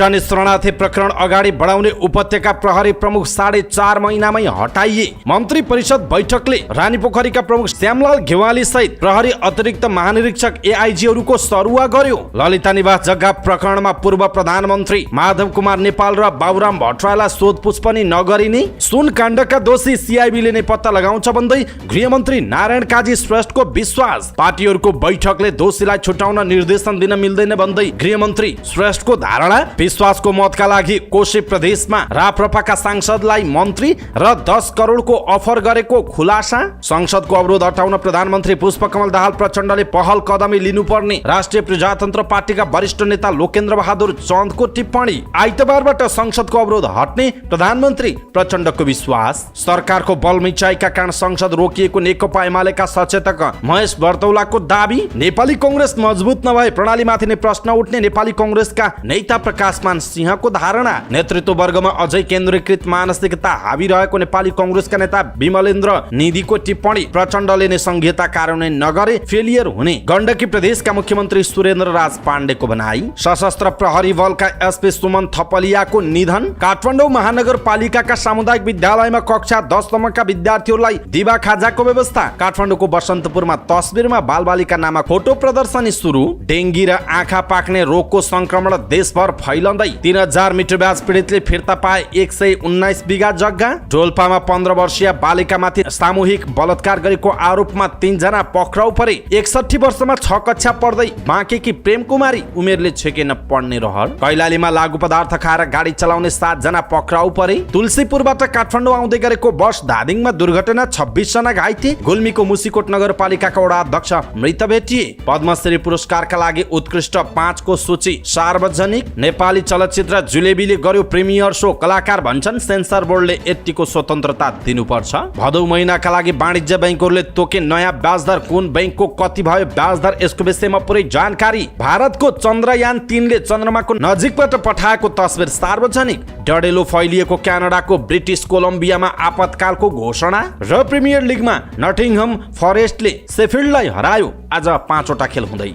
भुटानी शरणार्थी प्रकरण अगाडि बढाउने उपत्यका प्रहरी प्रमुख 4.5 महिनामै हटाइए। मन्त्री परिषद बैठकले रानीपोखरीका प्रमुख श्यामलाल घेवाली सहित प्रहरी अतिरिक्त महानिरीक्षक एआइजीहरूको सरुवा गर्यो। ललिता निवास जग्गा प्रकरणमा पूर्व प्रधानमन्त्री माधव कुमार नेपाल र बाबुराम भट्टराईलाई सोधपुछ पनि नगरिने, सुन काण्डका दोषी सीआईबीले नै पत्ता लगाउँछ भन्दै गृहमन्त्री नारायण काजी श्रेष्ठको विश्वास। पार्टीहरूको बैठकले दोषीलाई छुटाउन निर्देशन दिन मिल्दैन भन्दै गृहमन्त्री श्रेष्ठको धारणा। विश्वासको मतका लागि कोशी प्रदेशमा राप्रपाका सांसदलाई मन्त्री र 10 करोडको अफर गरेको खुलासा। संसदको अवरोध हटाउन प्रधानमन्त्री पुष्पकमल दाहाल प्रचण्डले पहल कदमी लिनुपर्ने राष्ट्रिय प्रजातन्त्र पार्टीका वरिष्ठ नेता लोकेन्द्र बहादुर चन्दको टिप्पणी। आइतबारबाट संसदको अवरोध हट्ने प्रधानमन्त्री प्रचण्डको विश्वास। सरकारको बलमिचाइका कारण संसद रोकिएको नेकपा एमालेका सचेतक महेश बर्तौलाको दाबी। नेपाली कांग्रेस मजबुत नभए प्रणालीमाथि नै प्रश्न उठ्ने नेपाली कांग्रेसका नेता प्रकाशमान सिंहको धारणा। नेतृत्व वर्गमा अझै केन्द्रीकृत मानसिकता हावी रहेको नेपाली कांग्रेसका नेता विमलेन्द्र निधिको टिप्पणी। प्रचण्डले नै संहिता कार्यान्वयन नगरे फेलियर हुने। गण्डकी प्रदेशका मुख्यमन्त्री सुरेन्द्र राज पाण्डेको भनाई। सशस्त्र प्रहरी बलका एसपी सुमन थपलियाको निधन। काठमाडौँ महानगरपालिकाका सामुदायिक विद्यालयमा कक्षा 10 सम्मका विद्यार्थीहरूलाई दिवा खाजाको व्यवस्था। काठमाडौँको बसन्तपुरमा तस्बिरमा बालबालिका नामक फोटो प्रदर्शनी सुरु। डेंगी र आँखा पाक्ने रोगको संक्रमण देशभर फैलँदै 3000 मिटर ब्याज पीडितले फिर्ता पाए 119 बिघा जग्गा। डोल्पामा 15 वर्षीय बालिकामाथि सामूहिक बलात्कार गरेको आरोपमा 3 जना पक्राउ परे। 61 वर्षमा 6 कक्षा पढ्दै बाँकेकी प्रेम कुमारी उमेरले छेकेन पढ्ने रहर। कैलालीमा लागु पदार्थ खाएर गाडी चलाउने 7 जना पक्राउ परे। तुलसीपुरबाट काठमाडौँ आउँदै गरेको बस धादिङमा दुर्घटना, 26 जना घाइते। गुल्मीको मुसिकोट नगरपालिकाका वडा अध्यक्ष मृत भेटिए। पद्मश्री पुरस्कारका लागि उत्कृष्ट 5 को सूची सार्वजनिक। नेपाली चलचित्र जुलेबीले गर्यो प्रिमियर शो। कलाकार भन्छन् सेन्सर बोर्डले यतिको स्वतन्त्रता दिनुपर्छ। भदौ महिनाका लागि वाणिज्य बैंकहरूले तोके नयाँ ब्याज दर। कुन बैंकको कति भयो ब्याज दर, यसको विषयमा पुरै जानकारी। भारतको चन्द्रयान 3 ले चन्द्रमाको नजिकबाट पठाएको तस्बिर सार्वजनिक। डडेलो फैलिएको क्यानाडाको ब्रिटिश कोलम्बियामा आपतकालको घोषणा। र प्रिमियर लिगमा नटिङहम फरेस्टले शेफिल्डलाई हरायो। आज 5 वटा खेल हुँदै।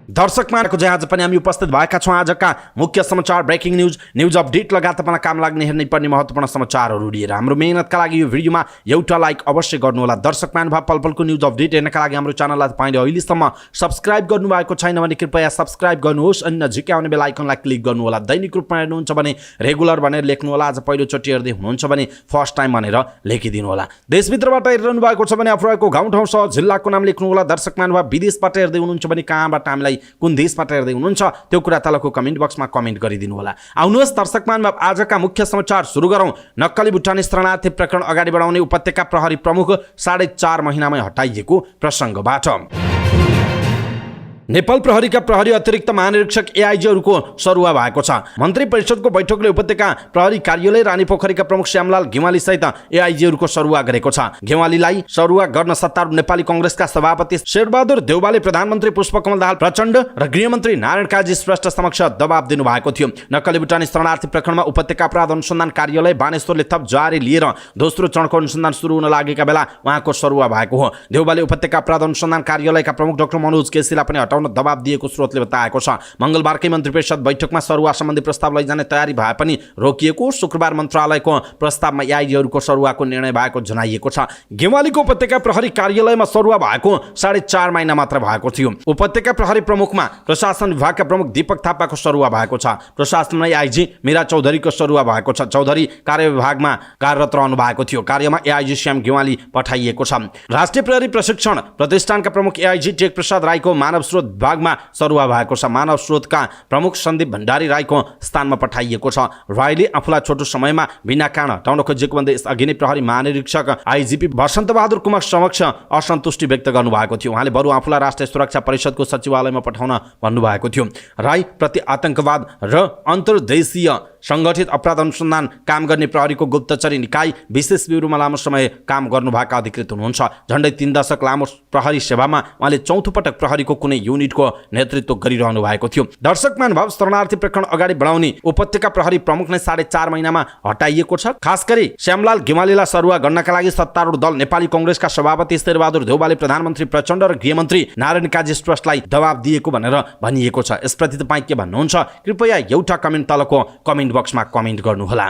दर्शक मानको जहाँ आज पनि हामी उपस्थित भएका छौँ। आजका मुख्य समाचार, ब्रेकिङ न्यूज अपडेट लगायत तपाईँलाई काम लाग्ने हेर्नै पर्ने महत्त्वपूर्ण समाचारहरू लिएर हाम्रो मेहनतका लागि यो भिडियोमा एउटा लाइक अवश्य गर्नुहोला। दर्शक महानुभाव, पलपलको न्यूज अपडेट हेर्नका लागि हाम्रो च्यानललाई तपाईँले अहिलेसम्म सब्सक्राइब गर्नुभएको छैन भने कृपया सब्सक्राइब गर्नुहोस् अनि नजिकै आउने बेल आइकनलाई क्लिक गर्नुहोला। दैनिक रूपमा हेर्नुहुन्छ भने रेगुलर भनेर लेख्नुहोला। आज पहिलोचोटि हेर्दै हुनुहुन्छ भने फर्स्ट टाइम भनेर लेखिदिनु होला। देशभित्रबाट हेरिरहनु भएको छ भने आफूहरूको गाउँ ठाउँ सह जिल्लाको नाम लेख्नुहोला। दर्शक महानुभाव, विदेशबाट हेर्दै हुनुहुन्छ भने कहाँबाट हामीलाई कुन देशबाट हेर्दै हुनुहुन्छ त्यो कुरा तलको कमेन्ट बक्समा कमेन्ट गरिदिनु होला। आउनुहोस् दर्शक महानुभाव, आजका मुख्य समाचार सुरु गरौँ। नक्कली भुटानी शरणार्थी प्रकरण अगाडि बढाउने उपत्यका प्रहरी प्रमुख 4.5 महिनामै हटाइएको प्रसङ्गबाट। नेपाल प्रहरीका प्रहरी अतिरिक्त महानिरीक्षक एआइजीहरूको सरुवा भएको छ। मन्त्री परिषदको बैठकले उपत्यका प्रहरी कार्यालय रानीपोखरीका प्रमुख श्यामलाल घेवाली सहित एआइजीहरूको सरुवा गरेको छ। घेवालीलाई सरुवा गर्न सत्तारूढ नेपाली कांग्रेसका सभापति शेरबहादुर देउवाले प्रधानमन्त्री पुष्पकमल दाहाल प्रचण्ड र गृहमन्त्री नारायण काजी श्रेष्ठ समक्ष दबाब दिनुभएको थियो। नक्कली भुटानी शरणार्थी प्रकरणमा उपत्यका अपराध अनुसन्धान कार्यालय बानेश्वरले थप जारी लिएर दोस्रो चरणको अनुसन्धान सुरु हुन लागेका बेला उहाँको सरुवा भएको हो। देउवाले उपत्यका अपराध अनुसन्धान कार्यालयका प्रमुख डाक्टर मनोज केसीलाई पनि दबाब दिएको स्रोतले बताएको छ। मंगलबारकै मन्त्री परिषद बैठकमा सरुवा सम्बन्धी प्रस्ताव लैजाने तयारी भए पनि रोकिएको। शुक्रबार मन्त्रालयको प्रस्तावमा एआइजीहरूको सरुवाको निर्णय भएको जनाइएको छ। घेवालीको उपत्यका प्रहरी कार्यालयमा सरुवा भएको 4.5 महिना मात्र भएको थियो। उपत्यका प्रहरी प्रमुखमा प्रशासन विभागका प्रमुख दीपक थापाको सरुवा भएको छ। प्रशासनमा एआइजी मीरा चौधरीको सरुवा भएको छ। चौधरी कार्य विभागमा कार्यरत रहनु भएको थियो। कार्यमा एआइजी श्याम घेवाली पठाइएको छ। राष्ट्रिय प्रहरी प्रशिक्षण प्रतिष्ठानका प्रमुख एआइजी टेक प्रसाद राईको मानव स्रोत विभागमा सरुवा भएको छ। मानव स्रोतका प्रमुख सन्दीप भण्डारी राईको स्थानमा पठाइएको छ। राईले आफूलाई छोटो समयमा बिना कारण हटाउन खोजेको भन्दै यसअघि नै प्रहरी महानिरीक्षक आइजिपी वसन्त बहादुर कुमार समक्ष असन्तुष्टि व्यक्त गर्नुभएको थियो। उहाँले बरु आफूलाई राष्ट्रिय सुरक्षा परिषदको सचिवालयमा पठाउन भन्नुभएको थियो। राई प्रति आतंकवाद र अन्तर्देशीय संगठित अपराध अनुसन्धान काम गर्ने प्रहरीको गुप्तचरी निकाय विशेष ब्युरोमा लामो समय काम गर्नुभएका अधिकृत हुनुहुन्छ। झण्डै 3 दशक लामो प्रहरी सेवामा उहाँले चौथो पटक प्रहरीको कुनै युनिटको नेतृत्व गरिरहनु भएको थियो। दर्शक महानुभाव, शरणार्थी प्रकरण अगाडि बढाउने उपत्यका प्रहरी प्रमुख नै 4.5 महिनामा हटाइएको छ। खास गरी श्यामलाल गेवालीलाई सरुवा गर्नका लागि सत्तारूढ दल नेपाली कांग्रेसका सभापति शेरबहादुर देउवाले प्रधानमन्त्री प्रचण्ड र गृहमन्त्री नारायण काजी श्रेष्ठलाई दबाब दिएको भनेर भनिएको छ। यसप्रति तपाईँ के भन्नुहुन्छ? कृपया एउटा कमेन्ट तलको कमेन्ट बक्समा कमेन्ट गर्नुहोला।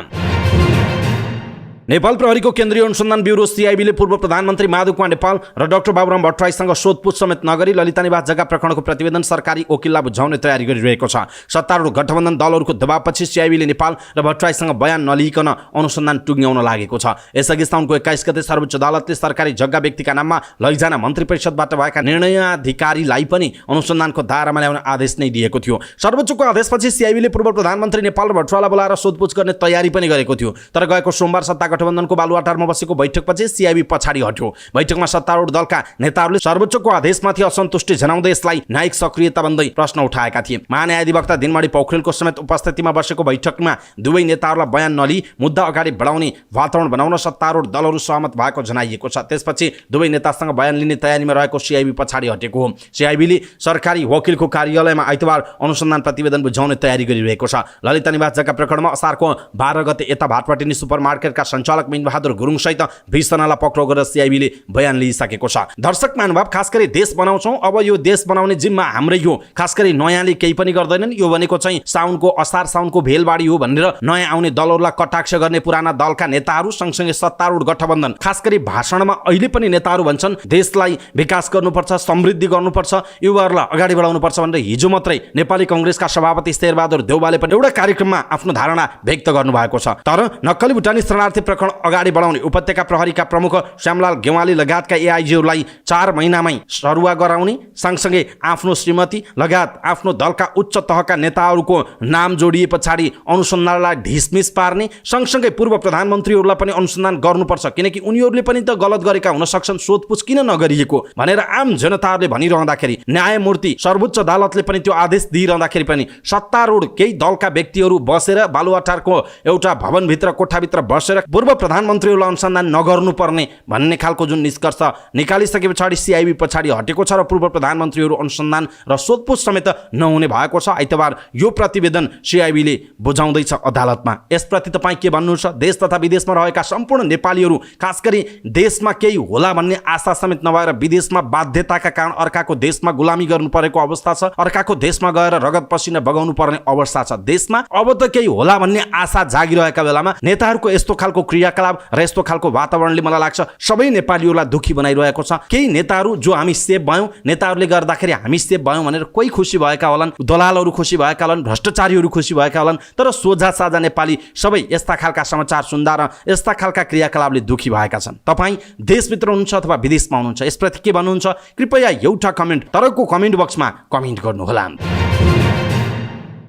नेपाल प्रहरीको केन्द्रीय अनुसन्धान ब्युरो सीआईबीले पूर्व प्रधानमन्त्री माधव कुमार नेपाल र डाक्टर बाबुराम भट्टराईसँग सोधपुछ समेत नगरी ललिता निवास जग्गा प्रकरणको प्रतिवेदन सरकारी वकिललाई बुझाउने तयारी गरिरहेको छ। सत्तारूढ गठबन्धन दलहरूको दबावपछि सीआईबीले नेपाल र भट्टराईसँग बयान नलिइकन अनुसन्धान टुङ्ग्याउन लागेको छ। यसअघि साउनको 21 गते सर्वोच्च अदालतले सरकारी जग्गा व्यक्तिका नाममा लैजान मन्त्री परिषदबाट भएका निर्णयाधिकारीलाई पनि अनुसन्धानको दायरामा ल्याउने आदेश नै दिएको थियो। सर्वोच्चको आदेशपछि सीआईबीले पूर्व प्रधानमन्त्री नेपाल र भट्टराईलाई बोलाएर सोधपुछ गर्ने तयारी पनि गरेको थियो। तर गएको सोमबार सत्ता गठबन्धनको बालुवाटारमा बसेको बैठकपछि सीआईबी पछाडि हट्यो। बैठकमा सत्तारूढ दलका नेताहरूले सर्वोच्चको आदेशमाथि असन्तुष्टि जनाउँदै यसलाई न्यायिक सक्रियता भन्दै प्रश्न उठाएका थिए। महान्यायाधिवक्ता दिनमणि पौखरेलको समेत उपस्थितिमा बसेको बैठकमा दुवै नेताहरूलाई बयान नलिई मुद्दा अगाडि बढाउने वातावरण बनाउन सत्तारूढ दलहरू सहमत भएको जनाइएको छ। त्यसपछि दुवै नेतासँग बयान लिने तयारीमा रहेको सीआईबी पछाडि हटेको हो। सीआईबीले सरकारी वकिलको कार्यालयमा आइतबार अनुसन्धान प्रतिवेदन बुझाउने तयारी गरिरहेको छ। ललिता निवास जग्गा प्रकरणमा असारको 12 गते यता भाटपाटिनी सुपरमार्केटका सञ्चालक मिनबहादुर गुरुङ सहित 20 जनालाई पक्राउ गरेर सीआईबीले बयान लिइसकेको छ। दर्शक महानुभाव, खास गरी देश बनाउँछौँ, अब यो देश बनाउने जिम्मा हाम्रै हो। खास गरी नयाँले केही पनि गर्दैनन्। यो भनेको चाहिँ असार साउनको भेलबाडी हो भनेर नयाँ आउने दलहरूलाई कटाक्ष गर्ने पुराना दलका नेताहरू सँगसँगै सत्तारूढ गठबन्धन, खास गरी भाषणमा अहिले पनि नेताहरू भन्छन् देशलाई विकास गर्नुपर्छ, समृद्धि गर्नुपर्छ, युवाहरूलाई अगाडि बढाउनुपर्छ भनेर हिजो मात्रै नेपाली कांग्रेसका सभापति शेरबहादुर देउवाले पनि एउटा कार्यक्रममा आफ्नो धारणा व्यक्त गर्नुभएको छ। तर नक्कली भुटानी शरणार्थी प्रकरण अगाडि बढाउने उपत्यका प्रहरीका प्रमुख श्यामलाल गेवाली लगायतका एआईजीहरूलाई 4 महिनामै सरुवा गराउने सँगसँगै आफ्नो श्रीमती लगायत आफ्नो दलका उच्च तहका नेताहरूको नाम जोडिए पछाडि अनुसन्धानलाई ढिसमिस पार्ने सँगसँगै पूर्व प्रधानमन्त्रीहरूलाई पनि अनुसन्धान गर्नुपर्छ, किनकि उनीहरूले पनि त गलत गरेका हुन सक्छन्, सोधपुछ किन नगरिएको भनेर आम जनताहरूले भनिरहँदाखेरि न्यायमूर्ति सर्वोच्च अदालतले पनि त्यो आदेश दिइरहँदाखेरि पनि सत्तारूढ केही दलका व्यक्तिहरू बसेर बालुवाटारको एउटा भवनभित्र कोठाभित्र बसेर पूर्व प्रधानमन्त्रीहरूलाई अनुसन्धान नगर्नुपर्ने भन्ने खालको जुन निष्कर्ष निकालिसके पछाडि सीआईबी पछाडि हटेको छ र पूर्व प्रधानमन्त्रीहरू अनुसन्धान र सोधपुछ समेत नहुने भएको छ। आइतबार यो प्रतिवेदन सीआईबीले बुझाउँदैछ अदालतमा। यसप्रति तपाईँ के भन्नुहुन्छ? देश तथा विदेशमा रहेका सम्पूर्ण नेपालीहरू, खास गरी देशमा केही होला भन्ने आशा समेत नभएर विदेशमा बाध्यताका कारण अर्काको देशमा गुलामी गर्नु परेको अवस्था छ, अर्काको देशमा गएर रगत पसिना बगाउनु पर्ने अवस्था छ। देशमा अब त केही होला भन्ने आशा जागिरहेका बेलामा नेताहरूको यस्तो खालको क्रियाकलाप र यस्तो खालको वातावरणले मलाई लाग्छ सबै नेपालीहरूलाई दुखी बनाइरहेको छ। केही नेताहरू जो हामी सेभ भयौँ, नेताहरूले गर्दाखेरि हामी सेभ भयौँ भनेर कोही खुसी भएका होलान्, दलालहरू खुसी भएका होलान्, भ्रष्टाचारीहरू खुसी भएका होलान्, तर सोझा साझा नेपाली सबै यस्ता खालका समाचार सुन्दा र यस्ता खालका क्रियाकलापले दुखी भएका छन्। तपाईँ देशभित्र हुनुहुन्छ अथवा विदेशमा हुनुहुन्छ, यसप्रति के भन्नुहुन्छ? कृपया एउटा कमेन्ट तरको कमेन्ट बक्समा कमेन्ट गर्नुहोला।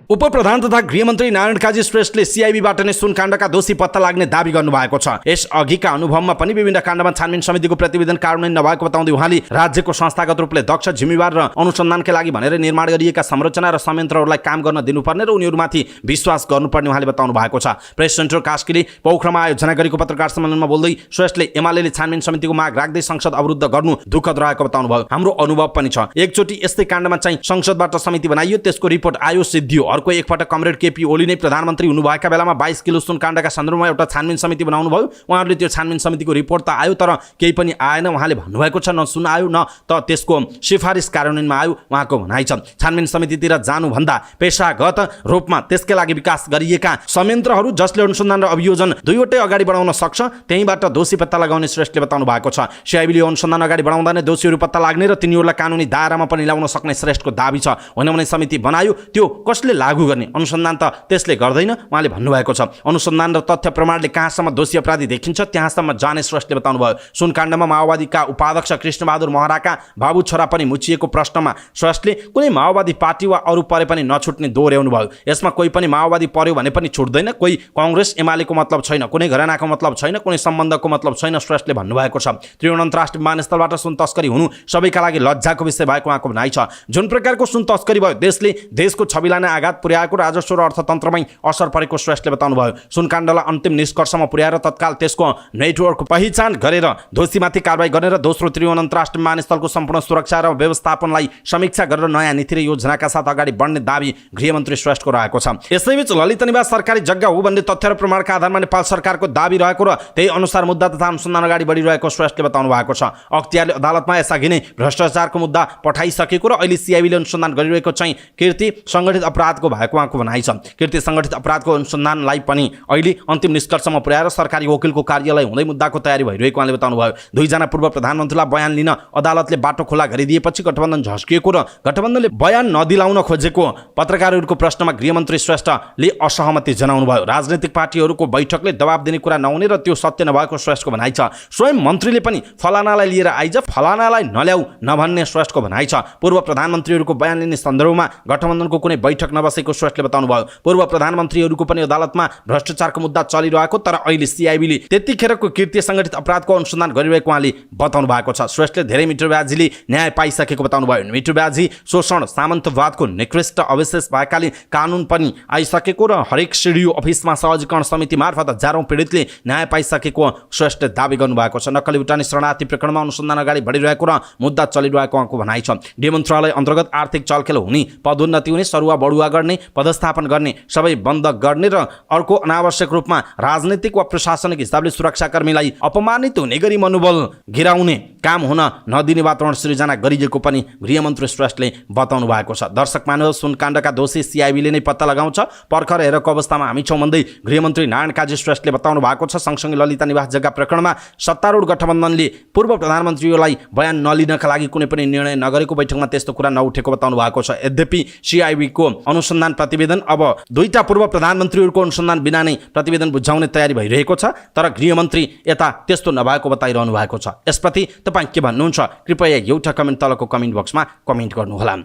उपप्रधान तथा गृहमन्त्री नारायण काजी श्रेष्ठले सीआईबीबाट नै सुनकाण्डका दोषी पत्ता लाग्ने दावी गर्नुभएको छ। यस अघिका अनुभवमा पनि विभिन्न काण्डमा छानबिन समितिको प्रतिवेदन कार्यान्वयन नभएको बताउँदै उहाँले राज्यको संस्थागत रूपले दक्ष, जिम्मेवार र अनुसन्धानका लागि भनेर निर्माण गरिएका संरचना र संयन्त्रहरूलाई काम गर्न दिनुपर्ने र उनीहरूमाथि विश्वास गर्नुपर्ने उहाँले बताउनु भएको छ। प्रेस सेन्टर कास्कीले पोखरामा आयोजना गरेको पत्रकार सम्मेलनमा बोल्दै श्रेष्ठले एमालेले छानबिन समितिको माग राख्दै संसद अवरुद्ध गर्नु दुःखद रहेको बताउनु भयो। हाम्रो अनुभव पनि छ, एकचोटि यस्तै काण्डमा चाहिँ संसदबाट समिति बनाइयो, त्यसको रिपोर्ट आयो, सिद्धियो। अर्को एकपटक कमरेड केपी ओली नै प्रधानमन्त्री हुनुभएका बेलामा 22 किलो सुन काण्डका सन्दर्भमा एउटा छानबिन समिति बनाउनु भयो। उहाँहरूले त्यो छानबिन समितिको रिपोर्ट त आयो, तर केही पनि आएन। उहाँले भन्नुभएको छ न सुन आयो न त त्यसको सिफारिस कार्यान्वयनमा आयो, उहाँको भनाइ छ। छानबिन समितितिर जानुभन्दा पेशागत रूपमा त्यसकै लागि विकास गरिएका संयन्त्रहरू जसले अनुसन्धान र अभियोजन दुईवटै अगाडि बढाउन सक्छ, त्यहीबाट दोषी पत्ता लगाउने श्रेष्ठले बताउनु भएको छ। सीआईबीले अनुसन्धान अगाडि बढाउँदा नै दोषीहरू पत्ता लाग्ने र तिनीहरूलाई कानुनी दायरामा पनि ल्याउन सक्ने श्रेष्ठको दाबी छ। होइन भने समिति बनायो, त्यो कसले लागू गर्ने? अनुसन्धान त त्यसले गर्दैन उहाँले भन्नुभएको छ। अनुसन्धान र तथ्य प्रमाणले कहाँसम्म दोषी अपराधी देखिन्छ त्यहाँसम्म जाने श्रेष्ठले बताउनु भयो। सुनकाण्डमा माओवादीका उपाध्यक्ष कृष्णबहादुर महराका बाबु छोरा पनि मुछिएको प्रश्नमा श्रेष्ठले कुनै माओवादी पार्टी वा अरू परे पनि नछुट्ने दोहोर्याउनु भयो। यसमा कोही पनि माओवादी पर्यो भने पनि छुट्दैन, कोही कांग्रेस एमालेको मतलब छैन, कुनै घरानाको मतलब छैन, कुनै सम्बन्धको मतलब छैन, श्रेष्ठले भन्नुभएको छ। त्रिभुवन अन्तर्राष्ट्रिय विमानस्थलबाट सुन तस्करी हुनु सबैका लागि लज्जाको विषय भएको उहाँको भनाइ छ। जुन प्रकारको सुन तस्करी भयो, देशले देशको छविलाई नै आघात पुर्याएको राजस्व र अर्थतन्त्रमै असर परेको श्रेष्ठले बताउनुभयो। सुनकाण्डलाई अन्तिम निष्कर्षमा पुर्याएर तत्काल त्यसको नेटवर्क पहिचान गरेर दोषीमाथि कारबाही गरेर दोस्रो त्रिभुवन अन्तर्राष्ट्रिय विमानस्थलको सम्पूर्ण सुरक्षा र व्यवस्थापनलाई समीक्षा गरेर नयाँ नीति र योजनाका साथ अगाडि बढ्ने दाबी गृहमन्त्री श्रेष्ठको रहेको छ। यसैबीच ललित निवास सरकारी जग्गा हो भन्ने तथ्य र प्रमाणका आधारमा नेपाल सरकारको दाबी रहेको र त्यही अनुसार मुद्दा तथा अनुसन्धान अगाडि बढिरहेको श्रेष्ठले बताउनु भएको छ। अख्तियारले अदालतमा यसअघि नै भ्रष्टाचारको मुद्दा पठाइसकेको र अहिले सिआइबीले अनुसन्धान गरिरहेको चाहिँ कृति सङ्गठित अपराधको भएको उहाँको भनाइ छ। कृति सङ्गठित अपराधको अनुसन्धानलाई पनि अहिले अन्तिम निष्कर्षमा पुर्याएर सरकारी वकिलको कार्यालय हुँदै मुद्दाको तयारी भइरहेको उहाँले बताउनुभयो। दुईजना पूर्व प्रधानमन्त्रीलाई बयान लिन अदालतले बाटो खुला गरिदिएपछि गठबन्धन झस्किएको र गठबन्धनले बयान नदिलाउन खोजेको पत्रकारहरूको प्रश्नमा गृहमन्त्री श्रेष्ठले असहमति जनाउनुभयो। राजनीतिक पार्टीहरूको बैठकले दबाब दिने कुरा नहुने र त्यो सत्य नभएको श्रेष्ठको भनाइ छ। स्वयं मन्त्रीले पनि फलानालाई लिएर आइज फलानालाई नल्याऊ नभन्ने श्रेष्ठको भनाइ छ। पूर्व प्रधानमन्त्रीहरूको बयान लिने सन्दर्भमा गठबन्धनको कुनै बैठक नबसेको श्रेष्ठले बताउनुभयो। पूर्व प्रधानमन्त्रीहरूको पनि अदालतमा भ्रष्टाचारको मुद्दा चलिरहेको तर अहिले सिआइबीले त्यतिखेरको कृत्य सङ्गठित अपराधको अनुसन्धान गरिरहेको उहाँले बताउनु भएको छ। श्रेष्ठले धेरै मिटर ब्याजीले न्याय पाइसकेको बताउनुभयो। मिटर ब्याजी शोषण सामन्तवादको निकृष्ट अवशेष भएकाले कानुन पनि आइसकेको र हरेक सिडिओ अफिसमा सहजीकरण समिति मार्फत हजारौं पीडितले न्याय पाइसकेको श्रेष्ठले दावी गर्नुभएको छ। नक्कली भुटानी शरणार्थी प्रकरणमा अनुसन्धान अगाडि बढिरहेको र मुद्दा चलिरहेको उहाँको भनाइ छ। गृह मन्त्रालय अन्तर्गत आर्थिक चलखेल हुने, पदोन्नति हुने, सरुवा बढुवा गर्ने, पदस्थापन गर्ने सबै बन्द गर्ने र अर्को अनावश्यक रूपमा राजनीतिक वा प्रशासनिक हिसाबले सुरक्षाकर्मीलाई अपमानित हुने गरी मनोबल गिराउने काम हुन नदिने वातावरण सृजना गरिएको पनि गृहमन्त्री श्रेष्ठले बताउनु भएको छ। दर्शक मानव सुनकाण्डका दोषी सिआइबीले नै पत्ता लगाउँछ, पर्खर हेरेको अवस्थामा हामी छौँ भन्दै गृहमन्त्री नारायण काजी श्रेष्ठले बताउनु भएको छ। सँगसँगै ललिता निवास जग्गा प्रकरणमा सत्तारूढ गठबन्धनले पूर्व प्रधानमन्त्रीलाई बयान नलिनका लागि कुनै पनि निर्णय नगरेको बैठकमा त्यस्तो कुरा नउठेको बताउनु भएको छ। यद्यपि सिआइबीको अनुसन्धान प्रतिवेदन अब दुईटा पूर्व प्रधानमन्त्रीहरूको अनुसन्धान बिना नै प्रतिवेदन बुझाउने तयारी भइरहेको छ तर गृहमन्त्री यता त्यस्तो नभएको बताइरहनु भएको छ। यसप्रति तपाईँ के भन्नुहुन्छ? कृपया एउटा कमेन्ट तलको कमेन्ट बक्समा कमेन्ट गर्नुहोला।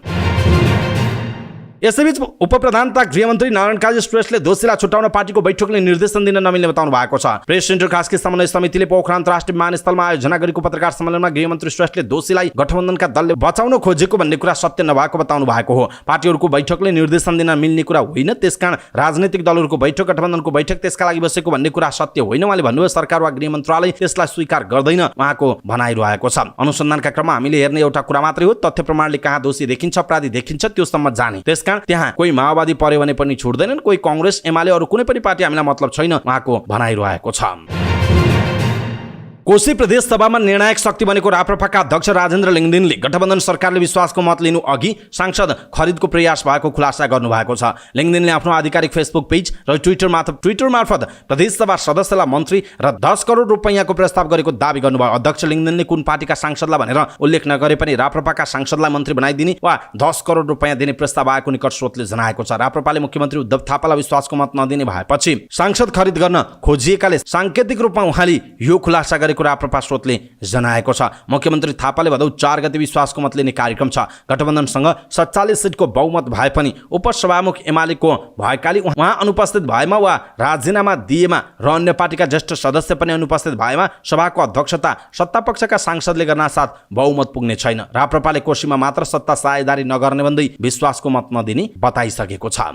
यसैबीच उपप्रधान तथा गृहमन्त्री नारायण काजी श्रेष्ठले दोषीलाई छुट्याउन पार्टीको बैठकले निर्देशन दिन नमिल्ने बताउनु भएको छ। प्रेस सेन्टर खासकी समन्वय समितिले पोखरा अन्तर्राष्ट्रिय विमानस्थलमा आयोजना गरेको पत्रकार सम्मेलनमा गृहमन्त्री श्रेष्ठले दोषीलाई गठबन्धनका दलले बचाउन खोजेको भन्ने कुरा सत्य नभएको बताउनु भएको हो। पार्टीहरूको बैठकले निर्देशन दिन मिल्ने कुरा होइन, त्यसकारण राजनीतिक दलहरूको बैठक गठबन्धनको बैठक त्यसका लागि बसेको भन्ने कुरा सत्य होइन उहाँले भन्नुभयो। सरकार वा गृह मन्त्रालय त्यसलाई स्वीकार गर्दैन उहाँको भनाइरहेको छ। अनुसन्धानका क्रममा हामीले हेर्ने एउटा कुरा मात्रै हो, तथ्य प्रमाणले कहाँ दोषी देखिन्छ, अपराधी देखिन्छ त्योसम्म जाने। त्यसकारण त्यहाँ कोही माओवादी पर्यो भने पनि छुट्दैनन्, कोही कांग्रेस एमाले अरू कुनै पनि पार्टी हामीलाई मतलब छैन उहाँको भनाइरहेको छ। कोशी प्रदेश सभामा निर्णायक शक्ति बनेको राप्रपाका अध्यक्ष राजेन्द्र लिङदेनले गठबन्धन सरकारले विश्वासको मत लिनु अघि सांसद खरिदको प्रयास भएको खुलासा गर्नुभएको छ। लिङदेनले आफ्नो आधिकारिक फेसबुक पेज र ट्विटर मार्फत प्रदेशसभा सदस्यलाई मन्त्री र 10 करोड रुपैयाँको प्रस्ताव गरेको दावी गर्नुभयो। अध्यक्ष लिङदेनले कुन पार्टीका सांसदलाई भनेर उल्लेख नगरे पनि राप्रपाका सांसदलाई मन्त्री बनाइदिने वा 10 करोड रुपैयाँ दिने प्रस्ताव आएको निकट स्रोतले जनाएको छ। राप्रपाले मुख्यमन्त्री उद्धव थापालाई विश्वासको मत नदिने भएपछि सांसद खरिद गर्न खोजिएकाले सांकेतिक रूपमा उहाँले यो खुलासा गरेको राप्रपा स्रोतले जनाएको छ। मुख्यमन्त्री थापाले भदौ 4 गते विश्वासको मत लिने कार्यक्रम छ। गठबन्धनसँग 47 सिटको बहुमत भए पनि उपसभामुख एमालेको भएकाले उहाँ अनुपस्थित भएमा वा राजीनामा दिएमा र अन्य पार्टीका ज्येष्ठ सदस्य पनि अनुपस्थित भएमा सभाको अध्यक्षता सत्तापक्षका सांसदले गर्न साथ बहुमत पुग्ने छैन। राप्रपाले कोशीमा मात्र सत्ता साझेदारी नगर्ने भन्दै विश्वासको मत नदिने बताइसकेको छ।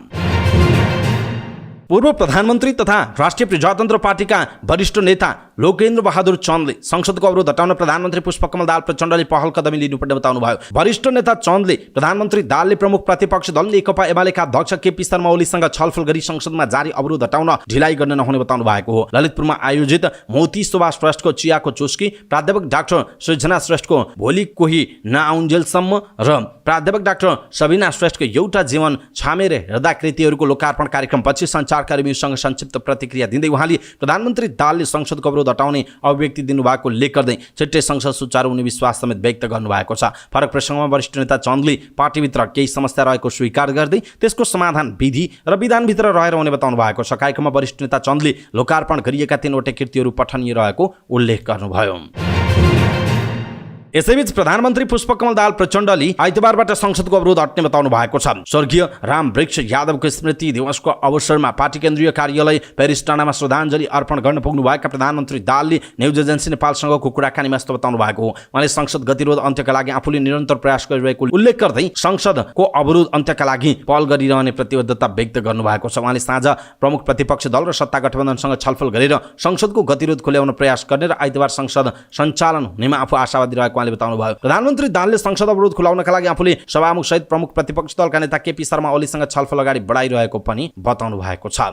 पूर्व प्रधानमन्त्री तथा राष्ट्रिय प्रजातन्त्र पार्टीका वरिष्ठ नेता लोकेन्द्र बहादुर चन्दले संसदको अवरोध हटाउन प्रधानमन्त्री पुष्पकमल दाहाल प्रचण्डले पहल कदमी लिनुपर्ने बताउनुभयो। वरिष्ठ नेता चन्दले प्रधानमन्त्री दाहालले प्रमुख प्रतिपक्ष दल नेकपा एमालेका अध्यक्ष केपी शर्मा ओलीसँग छलफल गरी संसदमा जारी अवरोध हटाउन ढिलाइ गर्न नहुने बताउनु भएको हो। ललितपुरमा आयोजित मोती सुभाष ट्रस्टको चियाको चुस्की, प्राध्यापक डाक्टर सृजना श्रेष्ठको भोलि कोही नआउन्जेलसम्म र प्राध्यापक डाक्टर सबिना श्रेष्ठको एउटा जीवन छामेर हेर्दा कृतिहरूको लोकार्पण कार्यक्रमपछि सञ्चारकर्मीसँग संक्षिप्त प्रतिक्रिया दिँदै उहाँले प्रधानमन्त्री दाहालले संसदको अवरोध हटाउने अभिव्यक्ति दिनुभएको उल्लेख गर्दै छिट्टै संसद सुचारू हुने विश्वास समेत व्यक्त गर्नुभएको छ। फरक प्रसङ्गमा वरिष्ठ नेता चन्दले पार्टीभित्र केही समस्या रहेको स्वीकार गर्दै त्यसको समाधान विधि र विधानभित्र रहेर हुने बताउनु भएको छ। कार्यक्रममा वरिष्ठ नेता चन्दले लोकार्पण गरिएका 3वटा कृतिहरू पठनीय रहेको उल्लेख गर्नुभयो। यसैबीच प्रधानमन्त्री पुष्पकमल दाहाल प्रचण्डले आइतबारबाट संसदको अवरोध हट्ने बताउनु भएको छ। स्वर्गीय राम वृक्ष यादवको स्मृति दिवसको अवसरमा पार्टी केन्द्रीय कार्यालय पेरिस टाढामा श्रद्धाञ्जली अर्पण गर्न पुग्नुभएका प्रधानमन्त्री दाहालले न्युज एजेन्सी नेपालसँगको कुराकानीमा यस्तो बताउनु भएको हो। उहाँले संसद गतिरोध अन्त्यका लागि आफूले निरन्तर प्रयास गरिरहेको उल्लेख गर्दै संसदको अवरोध अन्त्यका लागि पहल गरिरहने प्रतिबद्धता व्यक्त गर्नुभएको छ। उहाँले साँझ प्रमुख प्रतिपक्ष दल र सत्ता गठबन्धनसँग छलफल गरेर संसदको गतिरोध खोल्याउन प्रयास गर्ने र आइतबार संसद सञ्चालन हुनेमा आफू आशावादी रहेको उहाँले बताउनुभयो। प्रधानमन्त्री दाहालले संसद अवरोध खुलाउनका लागि आफूले सभामुख सहित प्रमुख प्रतिपक्ष दलका नेता केपी शर्मा ओलीसँग छलफल अगाडि बढाइरहेको पनि बताउनु भएको छ।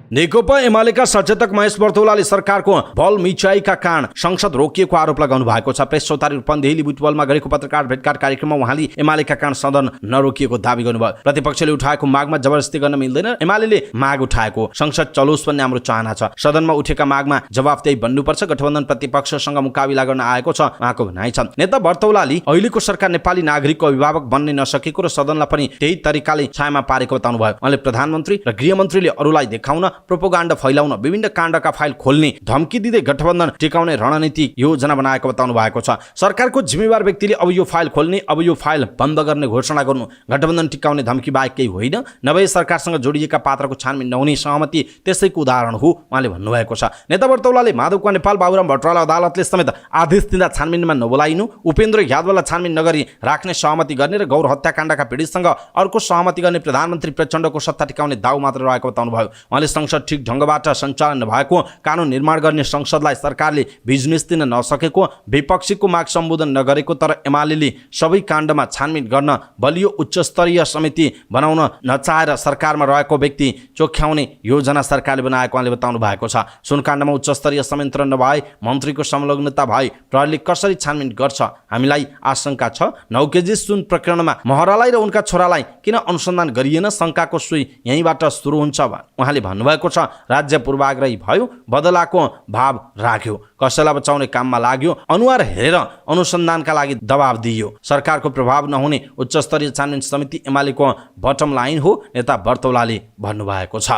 नेकपा एमालेका सचेतक महेश बर्तौलाले सरकारको बल मिचाइका कारण संसद रोकिएको आरोप लगाउनु भएको छ। प्रेस चौतारी रूपन्देही बुटवलमा गरेको पत्रकार भेटघाट कार्यक्रममा उहाँले एमालेका कारण सदन नरोकिएको दावी गर्नुभयो। प्रतिपक्षले उठाएको मागमा जबरजस्ती गर्न मिल्दैन, एमालेले माग उठाएको संसद चलोस् भन्ने हाम्रो चाहना छ। सदनमा उठेका मागमा जवाफदेही बन्नुपर्छ, गठबन्धन प्रतिपक्षसँग मुकाबिला गर्न आएको छ उहाँको भनाइ छ। नेता बर्तौलाले अहिलेको सरकार नेपाली नागरिकको अभिभावक बन्ने नसकेको र सदनलाई पनि त्यही तरिकाले छायामा पारेको बताउनुभयो। उहाँले प्रधानमन्त्री र गृहमन्त्रीले अरूलाई देखाउन, प्रोपोगण्डा फैलाउन, विभिन्न काण्डका फाइल खोल्ने, धम्की दिँदै गठबन्धन टिकाउने रणनीतिक योजना बनाएको बताउनु भएको छ। सरकारको जिम्मेवार व्यक्तिले अब यो फाइल खोल्ने, अब यो फाइल बन्द गर्ने घोषणा गर्नु गठबन्धन टिकाउने धम्की बाहेक केही होइन, नभए सरकारसँग जोडिएका पात्रको छानबिन नहुने सहमति त्यसैको उदाहरण हो उहाँले भन्नुभएको छ। नेता बर्तौलाले माधवका नेपाल बाबुराम भट्टरालाई अदालतले समेत आदेश दिँदा छानबिनमा नबोलाइनु, उपेन्द्र यादवलाई छानबिन नगरी राख्ने सहमति गर्ने र गौर हत्याकाण्डका पीडितसँग अर्को सहमति गर्ने प्रधानमन्त्री प्रचण्डको सत्ता टिकाउने दाउ मात्र रहेको बताउनुभयो। उहाँले संसद ठिक ढङ्गबाट सञ्चालन नभएको, कानुन निर्माण गर्ने संसदलाई सरकारले बिजनेस दिन नसकेको, विपक्षीको माग सम्बोधन नगरेको तर एमाले सबै काण्डमा छानबिन गर्न बलियो उच्चस्तरीय समिति बनाउन नचाहेर सरकारमा रहेको व्यक्ति चोख्याउने योजना सरकारले बनाएको उहाँले बताउनु भएको छ। सुनकाण्डमा उच्चस्तरीय संयन्त्र नभए मन्त्रीको संलग्नता भए प्रहरीले कसरी छानबिन गर्छ? हामीलाई आशंका छ 9 केजी सुन प्रकरणमा महरालाई र उनका छोरालाई किन अनुसन्धान गरिएन? शङ्काको सुई यहीँबाट सुरु हुन्छ उहाँले भन्नुभएको छ। राज्य पूर्वाग्रही भयो, बदलाको भाव राख्यो, कसैलाई बचाउने काममा लाग्यो, अनुहार हेरेर अनुसन्धानका लागि दबाब दिइयो। सरकारको प्रभाव नहुने उच्चस्तरीय छानबिन समिति एमालेको बटम लाइन हो, नेता बर्तौलाले भन्नुभएको छ।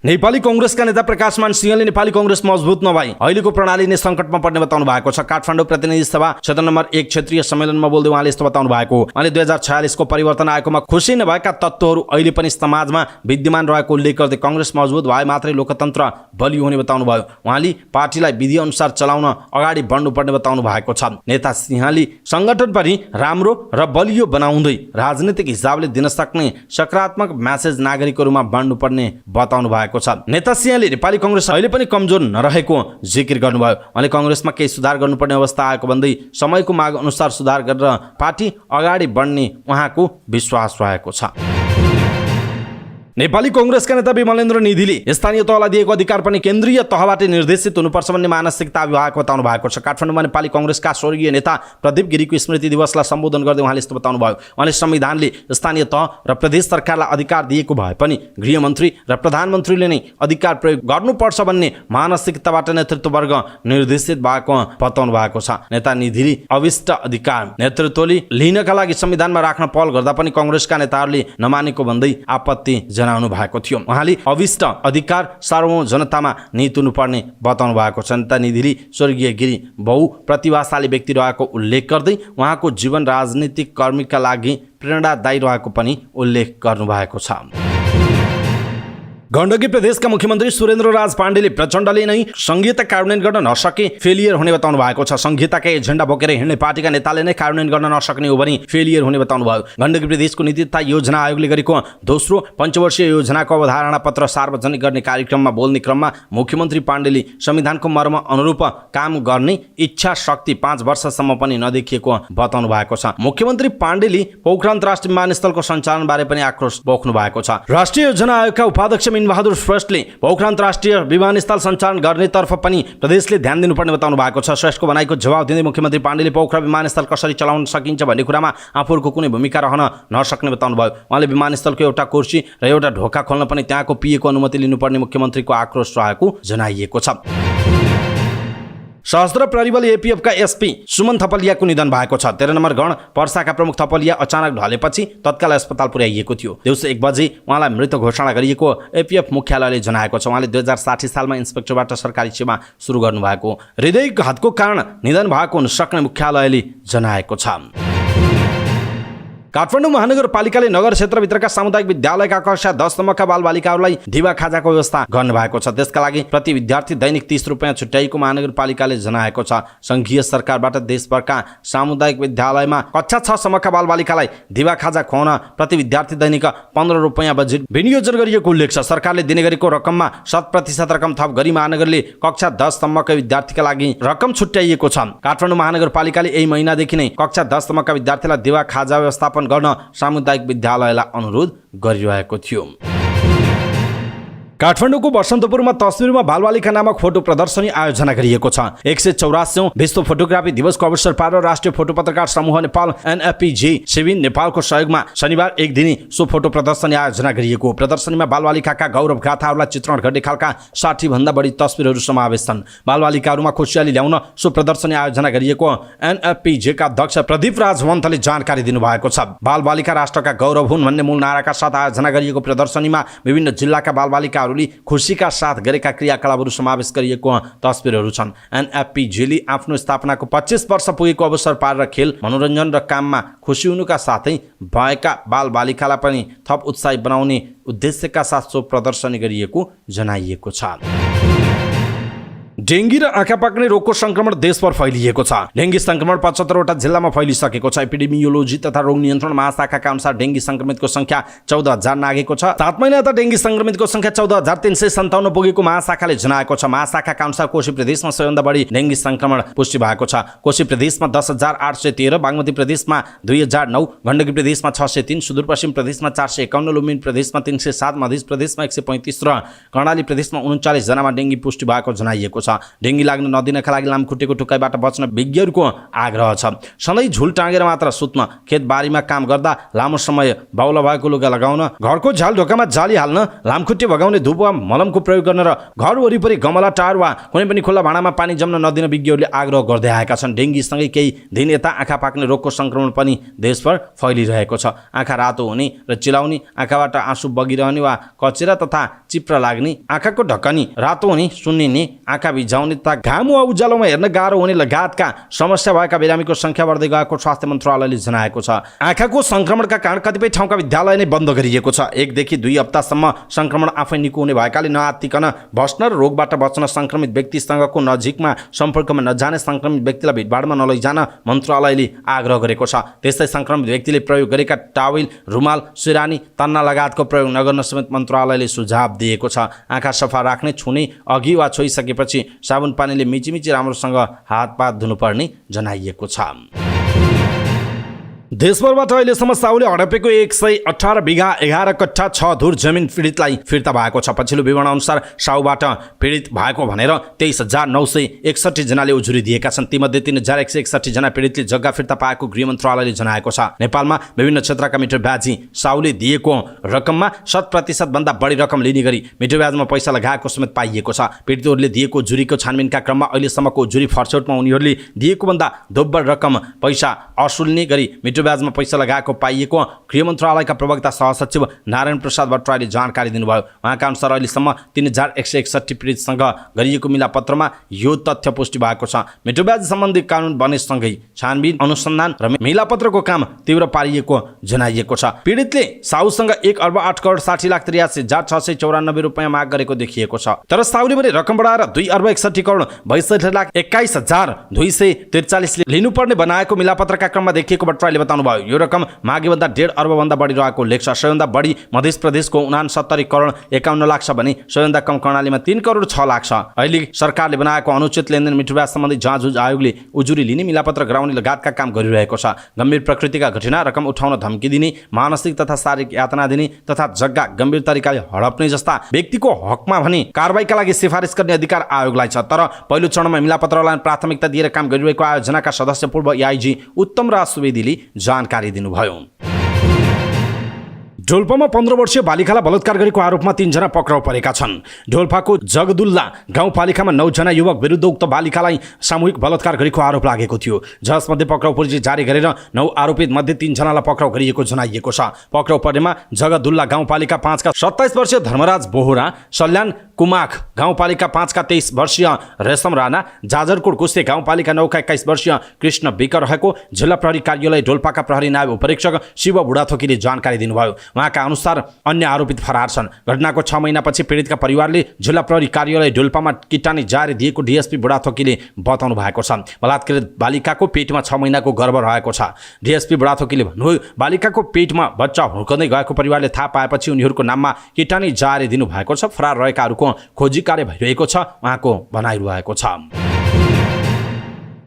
नेपाली कांग्रेसका नेता प्रकाशमान सिंहले नेपाली कांग्रेस मजबुत नभई अहिलेको प्रणाली नै सङ्कटमा पर्ने बताउनु भएको छ। काठमाडौँ प्रतिनिधि सभा क्षेत्र नम्बर 1 क्षेत्रीय सम्मेलनमा बोल्दै उहाँले यस्तो बताउनु भएको हो। उहाँले 2046 को परिवर्तन आएकोमा खुसी नभएका तत्त्वहरू अहिले पनि समाजमा विद्यमान रहेको उल्लेख गर्दै कांग्रेस मजबुत भए मात्रै लोकतन्त्र बलियो हुने बताउनु भयो। उहाँले पार्टीलाई विधि अनुसार चलाउन अगाडि बढ्नुपर्ने बताउनु भएको छ। नेता सिंहले संगठन पनि राम्रो र बलियो बनाउँदै राजनीतिक हिसाबले दिन सक्ने सकारात्मक म्यासेज नागरिकहरूमा बाँड्नुपर्ने बताउनु भएको छ। नेता सिंहले नेपाली कांग्रेस अहिले पनि कमजोर नरहेको जिकिर गर्नुभयो। उहाँले कांग्रेसमा केही सुधार गर्नुपर्ने अवस्था आएको भन्दै समयको माग अनुसार सुधार गरेर पार्टी अगाडि बढ्ने उहाँको विश्वास रहेको छ। नेपाली कांग्रेसका नेता विमलेन्द्र निधिले स्थानीय तहलाई दिएको अधिकार पनि केन्द्रीय तहबाट निर्देशित हुनुपर्छ भन्ने मानसिकता अभिभावक बताउनु भएको छ। काठमाडौँमा नेपाली कांग्रेसका स्वर्गीय नेता प्रदीप गिरीको स्मृति दिवसलाई सम्बोधन गर्दै उहाँले यस्तो बताउनु भयो। उहाँले संविधानले स्थानीय तह र प्रदेश सरकारलाई अधिकार दिएको भए पनि गृहमन्त्री र प्रधानमन्त्रीले नै अधिकार प्रयोग गर्नुपर्छ भन्ने मानसिकताबाट नेतृत्ववर्ग निर्देशित भएको बताउनु भएको छ। नेता निधिले अभिष्ट अधिकार नेतृत्वले लिनका लागि संविधानमा राख्न पहल गर्दा पनि कांग्रेसका नेताहरूले नमानेको भन्दै आपत्ति जनाउनु भएको थियो। उहाँले अभिष्ट अधिकार सार्वभौम जनतामा नीतिनुपर्ने बताउनु भएको छ। नेता निधिले स्वर्गीय गिरी बहु प्रतिभाशाली व्यक्ति रहेको उल्लेख गर्दै उहाँको जीवन राजनीतिक कर्मीका लागि प्रेरणादायी रहेको पनि उल्लेख गर्नुभएको छ। गण्डकी प्रदेशका मुख्यमन्त्री सुरेन्द्र राज पाण्डेले प्रचण्डले नै संहिता कार्यान्वयन गर्न नसके फेलियर हुने बताउनु भएको छ। संहिताकै एजेन्डा बोकेर हिँड्ने पार्टीका नेताले नै कार्यान्वयन गर्न नसक्ने हो भने फेलियर हुने बताउनु भयो। गण्डकी प्रदेशको नीति तथा योजना आयोगले गरेको दोस्रो पञ्चवर्षीय योजनाको अवधारणा पत्र सार्वजनिक गर्ने कार्यक्रममा बोल्ने क्रममा मुख्यमन्त्री पाण्डेले संविधानको मर्म अनुरूप काम गर्ने इच्छा शक्ति 5 वर्षसम्म पनि नदेखिएको बताउनु भएको छ। मुख्यमन्त्री पाण्डेले पोखरा अन्तर्राष्ट्रिय विमानस्थलको सञ्चालन बारे पनि आक्रोश बोक्नु भएको छ। राष्ट्रिय योजना आयोगका उपाध्यक्ष बहादुर श्रेष्ठले पोखरा अन्तर्राष्ट्रिय विमानस्थल सञ्चालन गर्नेतर्फ पनि प्रदेशले ध्यान दिनुपर्ने बताउनु भएको छ। श्रेष्ठको भनाइको जवाब दिँदै मुख्यमन्त्री पाण्डेले पोखरा विमानस्थल कसरी चलाउन सकिन्छ भन्ने कुरामा आफूहरूको कुनै भूमिका रहन नसक्ने बताउनु भयो। उहाँले विमानस्थलको एउटा कुर्सी र एउटा ढोका खोल्न पनि त्यहाँको पिएको अनुमति लिनुपर्ने मुख्यमन्त्रीको आक्रोश रहेको जनाइएको छ। सशस्त्र प्रहरी बल एपीएफका एसपी सुमन थपलियाको निधन भएको छ। 13 नम्बर गण पर्साका प्रमुख थपलिया अचानक ढलेपछि तत्काल अस्पताल पुर्याइएको थियो। दिउँसो 1 बजे उहाँलाई मृत घोषणा गरिएको एपीएफ मुख्यालयले जनाएको छ। उहाँले 2060 सालमा इन्सपेक्टरबाट सरकारी सेवा सुरु गर्नुभएको, हृदयघातको कारण निधन भएको हुन सक्ने मुख्यालयले जनाएको छ। काठमाडौँ महानगरपालिकाले नगर क्षेत्रभित्रका सामुदायिक विद्यालयका कक्षा 10 सम्मका बालबालिकाहरूलाई दिवा खाजाको व्यवस्था गर्नुभएको छ। त्यसका लागि प्रति विद्यार्थी दैनिक 30 रुपियाँ छुट्याएको महानगरपालिकाले जनाएको छ। संघीय सरकारबाट देशभरका सामुदायिक विद्यालयमा कक्षा 6 सम्मका बालबालिकालाई दिवा खाजा खुवाउन प्रति विद्यार्थी दैनिक 15 रुपियाँ बजेट विनियोजन गरिएको उल्लेख छ। सरकारले दिने गरेको रकममा 100% रकम थप गरी महानगरले कक्षा 10 सम्मका विद्यार्थीका लागि रकम छुट्याइएको छ। काठमाडौँ महानगरपालिकाले यही महिनादेखि नै कक्षा 10 सम्मका विद्यार्थीलाई दिवा खाजा व्यवस्थापन गर्न सामुदायिक विद्यालयलाई अनुरोध गरिरहेको थियो। काठमाडौँको बसन्तपुरमा तस्बिरमा बालबालिका नामक फोटो प्रदर्शनी आयोजना गरिएको छ। 184औं विश्व फोटोग्राफी दिवसको अवसर पारेर राष्ट्रिय फोटो पत्रकार समूह नेपाल एनएफपीजी सेविन नेपालको सहयोगमा शनिबार एक दिनी सो फोटो प्रदर्शनी आयोजना गरिएको। प्रदर्शनीमा बालबालिकाका गौरव गाथाहरूलाई चित्रण गर्ने खालका 60 भन्दा बढी तस्बिरहरू समावेश छन्। बालबालिकाहरूमा खुसियाली ल्याउन सो प्रदर्शनी आयोजना गरिएको एनएफपीजीका अध्यक्ष प्रदीप राजवन्तले जानकारी दिनुभएको छ। बालबालिका राष्ट्रका गौरव हुन् भन्ने मूल नाराका साथ आयोजना गरिएको प्रदर्शनीमा विभिन्न जिल्लाका बालबालिका खुसीका साथ गरेका क्रियाकलापहरू समावेश गरिएको तस्बिरहरू छन्। एनएफपीजीले आफ्नो स्थापनाको 25 वर्ष पुगेको अवसर पारेर खेल, मनोरञ्जन र काममा खुसी हुनुका साथै भएका बालबालिकालाई पनि थप उत्साही बनाउने उद्देश्यका साथ सो प्रदर्शनी गरिएको जनाइएको छ। डेङ्गी र आँखा पाक्ने रोगको संक्रमण देशभर फैलिएको छ। डेङ्गी संक्रमण 75 वटा जिल्लामा फैलिसकेको छ। एपिडेमियोलोजी तथा रोग नियन्त्रण महाशाखाका अनुसार डेङ्गी संक्रमितको संख्या 14,000 नागेको छ। 7 महिना यता डेङ्गी संक्रमितको संख्या 14,357 पुगेको महाशाखाले जनाएको छ। महाशाखाका अनुसार कोशी प्रदेशमा सबैभन्दा बढी डेङ्गी संक्रमण पुष्टि भएको छ। कोशी प्रदेशमा 10,813, बागमती प्रदेशमा 2,009, गण्डकी प्रदेशमा 603, सुदूरपश्चिम प्रदेशमा 451, लुम्बिनी प्रदेशमा 307, मध्य प्रदेशमा 135 र कर्णाली प्रदेशमा 39 जनामा डेङ्गी पुष्टि भएको जनाइएको छ। डेङ्गी लाग्न नदिनका लागि लामखुट्टेको टुकाइबाट बच्न विज्ञहरूको आग्रह छ। सधैँ झुल टाँगेर मात्र सुत्न, खेतबारीमा काम गर्दा लामो समय बाउला भएको लुगा लगाउन, घरको झ्याल ढोकामा जाली हाल्न, लामखुट्टे भगाउने धुप वा मलमको प्रयोग गर्न र घर वरिपरि गमला टार वा कुनै पनि खुल्ला भाँडामा पानी जम्न नदिन विज्ञहरूले आग्रह गर्दै आएका छन्। डेङ्गीसँगै केही दिन यता आँखा पाक्ने रोगको संक्रमण पनि देशभर फैलिरहेको छ। आँखा रातो हुने र चिलाउने, आँखाबाट आँसु बगिरहने वा कचेरा तथा चिप्रा लाग्ने, आँखाको ढक्कनी रातो हुने, सुन्निने, आँखा भिजाउने तथा घाम वा उज्यालोमा हेर्न गाह्रो हुने लगायतका समस्या भएका बिरामीको संख्या बढ्दै गएको स्वास्थ्य मन्त्रालयले जनाएको छ। आँखाको संक्रमणका कारण कतिपय ठाउँका विद्यालय नै बन्द गरिएको छ। 1 देखि 2 हप्तासम्म संक्रमण आफै निको हुने भएकाले नआत्तिकन बस्न र रोगबाट बच्न संक्रमित व्यक्तिसँगको नजिकमा सम्पर्कमा नजाने, संक्रमित व्यक्तिलाई भिडभाडमा नलैजान मन्त्रालयले आग्रह गरेको छ। त्यस्तै संक्रमित व्यक्तिले प्रयोग गरेका टावेल, रुमाल, सिरानी, तन्ना लगायतको प्रयोग नगर्न समेत मन्त्रालयले सुझाव दिएको छ। आँखा सफा राख्ने, छुने अघि वा छोइसकेपछि साबुन पानीले मिचिमिची राम्रोसँग हातपात धुनुपर्ने जनाइएको छ। देशभरबाट अहिलेसम्म साउले हडपेको 118 बिघा 11 कट्ठा 6 धुर जमिन पीडितलाई फिर्ता भएको छ। पछिल्लो विवरण अनुसार साउबाट पीडित भएको भनेर 23,961 जनाले उजुरी दिएका छन्। तीमध्ये 3,161 जना पीडितले जग्गा फिर्ता पाएको गृह मन्त्रालयले जनाएको छ। नेपालमा विभिन्न क्षेत्रका मिटर ब्याजी साउले दिएको रकममा 100% भन्दा बढी रकम लिने गरी मिटर ब्याजमा पैसा लगाएको समेत पाइएको छ। पीडितहरूले दिएको उजुरीको छानबिनका क्रममा अहिलेसम्मको उजुरी फर्चौटमा उनीहरूले दिएको भन्दा दोब्बर रकम पैसा असुल्ने गरी मिटर ब्याजमा पैसा लगाएको पाइएको गृह मन्त्रालयका प्रवक्ता सहसचिव नारायण प्रसाद भट्टराईले जानकारी दिनुभयो। उहाँका अनुसार अहिलेसम्म 3,161 पीडितसँग गरिएको मिलापत्रमा यो तथ्य पुष्टि भएको छ। मिटर ब्याज सम्बन्धी कानुन बनेसँगै छानबिन, अनुसन्धान र मिलापत्रको काम तीव्र पारिएको जनाइएको छ। पीडितले साउसँग 1,08,60,83,694 रुपियाँ माग गरेको देखिएको छ। तर साउले भने रकम बढाएर 2,61,62,21,243 लिनुपर्ने बनाएको मिलापत्रका क्रममा देखिएको भट्टराईले बताउनुभयो। यो रकम मागेभन्दा 1.5 अर्ब भन्दा बढी रहेको उल्लेख छ। सबैभन्दा बढी मध्य प्रदेशको 69 करोड 51 लाख छ भने सबैभन्दा कम कर्णालीमा 3 करोड 6 लाख छ। अहिले सरकारले बनाएको अनुचित लेनदेन मिटर ब्याज सम्बन्धी जाँच आयोगले उजुरी लिने, मिलापत्र गराउने लगायतका काम गरिरहेको छ। गम्भीर प्रकृतिका घटना, रकम उठाउन धम्की दिने, मानसिक तथा शारीरिक यातना दिने तथा जग्गा गम्भीर तरिकाले हडप्ने जस्ता व्यक्तिको हकमा भने कारबाहीका लागि सिफारिस गर्ने अधिकार आयोगलाई छ। तर पहिलो चरणमा मिलापत्रलाई प्राथमिकता दिएर काम गरिरहेको आयोजनाका सदस्य पूर्व एआइजी उत्तम राज सुवेदीले जानकारी दिनुभयो। ढोल्पामा 15 वर्षीय बालिकालाई बलात्कार गरेको आरोपमा 3 जना पक्राउ परेका छन्। ढोल्पाको जगदुल्ला गाउँपालिकामा 9 जना युवक विरुद्ध उक्त बालिकालाई सामूहिक बलात्कार गरेको आरोप लागेको थियो, जसमध्ये पक्राउ पर्ची जारी गरेर 9 आरोपित मध्ये 3 जनालाई पक्राउ गरिएको जनाइएको छ। पक्राउ परेमा जगदुल्ला गाउँपालिका 5 का 27 वर्षीय धर्मराज बोहरा, सल्यान कुमाख गाउँपालिका 5 का 23 वर्षीय रेशम राणा, जाजरकोट गुस्से गाउँपालिका 9 का 21 वर्षीय कृष्ण विक रहेको जिल्ला प्रहरी कार्यालय ढोल्पाका प्रहरी नायब उपरीक्षक शिव बुढाथोकीले जानकारी दिनुभयो। उहाँका अनुसार अन्य आरोपित फरार छन्। घटनाको 6 महिनापछि पीडितका परिवारले जिल्ला प्रहरी कार्यालय ढोल्पामा किटानी जारी दिएको डीएसपी बुढाथोकीले बताउनु भएको छ। बलात्कृत बालिकाको पेटमा 6 महिनाको गर्भ रहेको छ। डीएसपी बुढाथोकीले भन्नुभयो, बालिकाको पेटमा बच्चा हुर्कँदै गएको परिवारले थाहा पाएपछि उनीहरूको नाममा किटानी जारी दिनुभएको छ। फरार रहेकाहरूको खोजी कार्य भइरहेको छ, उहाँको भनाइरहेको छ।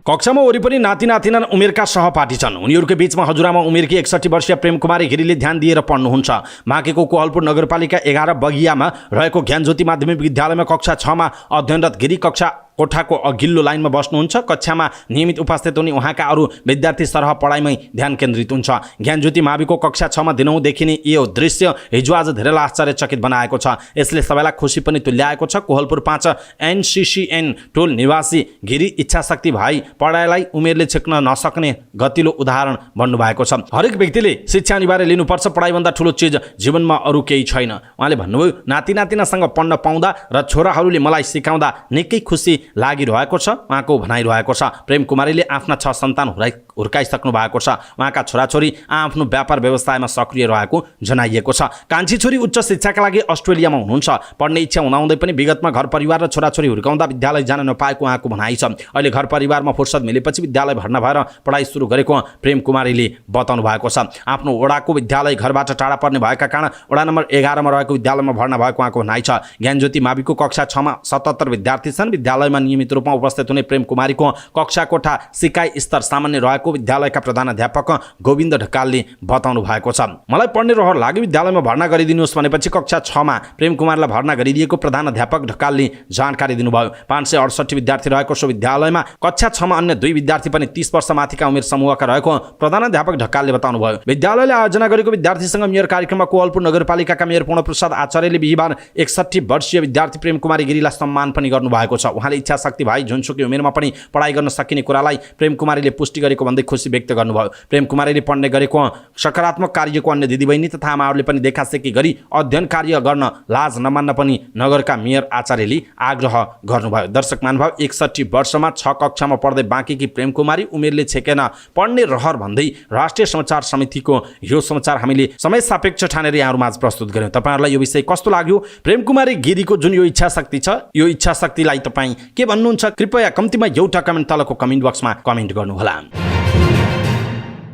कक्षामा वरिपरि नाति नातिना उमेरका सहपाठी छन्। उनीहरूको बीचमा हजुरआमा उमेरकी 61 वर्षीय प्रेमकुमारी गिरीले ध्यान दिएर पढ्नुहुन्छ। माकेको कोहलपुर नगरपालिका 11 बगियामा रहेको ज्ञानज्योति माध्यमिक विद्यालयमा कक्षा 6 मा अध्ययनरत गिरी कक्षा कोठाको अघिल्लो लाइनमा बस्नुहुन्छ। कक्षामा नियमित उपस्थित हुने उहाँका अरू विद्यार्थी सरह पढाइमै ध्यान केन्द्रित हुन्छ। ज्ञानज्योति माविको कक्षा 6 मा दिनहुँ देखिने यो दृश्य हिजो आज धेरैलाई आश्चर्यचकित बनाएको छ। यसले सबैलाई खुसी पनि तुल्याएको छ। कोहलपुर 5 एनसीसीएन टोल निवासी गिरी इच्छाशक्ति भाइ पढाइलाई उमेरले छेक्न नसक्ने गतिलो उदाहरण बन्नु भएको छ। हरेक व्यक्तिले शिक्षा अनिवार्य लिनुपर्छ, पढाइभन्दा ठुलो चिज जीवनमा अरू केही छैन। उहाँले भन्नुभयो, नाति नातिनासँग पढ्न पाउँदा र छोराहरूले मलाई सिकाउँदा निकै खुसी लागिरहेको छ, उहाँको भनाइरहेको छ। प्रेम कुमारीले आफ्ना 6 सन्तान हुर्काइसक्नु भएको छ। उहाँका छोराछोरी आफ्नो व्यापार व्यवसायमा सक्रिय रहेको जनाइएको छ। कान्छी छोरी उच्च शिक्षाका लागि अस्ट्रेलियामा हुनुहुन्छ। पढ्ने इच्छा हुँदाहुँदै पनि विगतमा घर परिवार र छोराछोरी हुर्काउँदा विद्यालय जान नपाएको उहाँको भनाइ छ। अहिले घर परिवारमा फुर्सद मिलेपछि विद्यालय भर्ना भएर पढाइ सुरु गरेको प्रेम कुमारीले बताउनु भएको छ। आफ्नो वडाको विद्यालय घरबाट टाढा पर्ने भएका कारण वडा नम्बर 11 मा रहेको विद्यालयमा भर्ना भएको उहाँको भनाइ छ। ज्ञानज्योति माविको कक्षा 6 मा 77 विद्यार्थी छन्। विद्यालयमा नियमित रूपमा उपस्थित हुने प्रेम कुमारीको कक्षा कोठा सिकाइ स्तर सामान्य रहेको विद्यालयका प्रधानाध्यापक गोविन्द ढकालले बताउनु भएको छ। मलाई पढ्ने रहर लाग्यो, विद्यालयमा भर्ना गरिदिनुहोस् भनेपछि कक्षा 6 मा प्रेम कुमारलाई भर्ना गरिदिएको प्रधानाध्यापक ढकालले जानकारी दिनुभयो। 568 विद्यार्थी रहेको सो विद्यालयमा कक्षा 6 मा अन्य 2 विद्यार्थी पनि 30 वर्ष माथिका उमेर समूहका रहेको प्रधानाध्यापक ढकालले बताउनुभयो। विद्यालयले आयोजना गरेको विद्यार्थीसँग मेयर कार्यक्रममा कोहलपुर नगरपालिकाका मेयर पूर्णप्रसाद आचार्यले बिहिबार 61 वर्षीय विद्यार्थी प्रेम कुमारी गिरीलाई सम्मान पनि गर्नुभएको छ। उहाँले इच्छाशक्ति भाइ जुनसुकै उमेरमा पनि पढाइ गर्न सकिने कुरालाई प्रेम कुमारीले पुष्टि गरेको भन्दै खुसी व्यक्त गर्नुभयो। प्रेम कुमारीले पढ्ने गरेको सकारात्मक कार्यको अन्य दिदीबहिनी तथा आमाहरूले पनि देखासेखी गरी अध्ययन कार्य गर्न लाज नमान्न पनि नगरका मेयर आचार्यले आग्रह गर्नुभयो। दर्शक महानुभाव, 61 वर्षमा 6 कक्षामा पढ्दै बाँकीकी प्रेम कुमारी उमेरले छेकेन पढ्ने रहर भन्दै राष्ट्रिय समाचार समितिको यो समाचार हामीले समय सापेक्ष ठानेर यहाँहरूमाझ प्रस्तुत गर्यौँ। तपाईहरुलाई यो विषय कस्तो लाग्यो? प्रेम कुमारी गिरीको जुन यो इच्छाशक्ति छ, यो इच्छाशक्तिलाई तपाईँ के भन्नुहुन्छ? कृपया कम्तीमा एउटा कमेन्ट तलको कमेन्ट बक्समा कमेन्ट गर्नुहोला।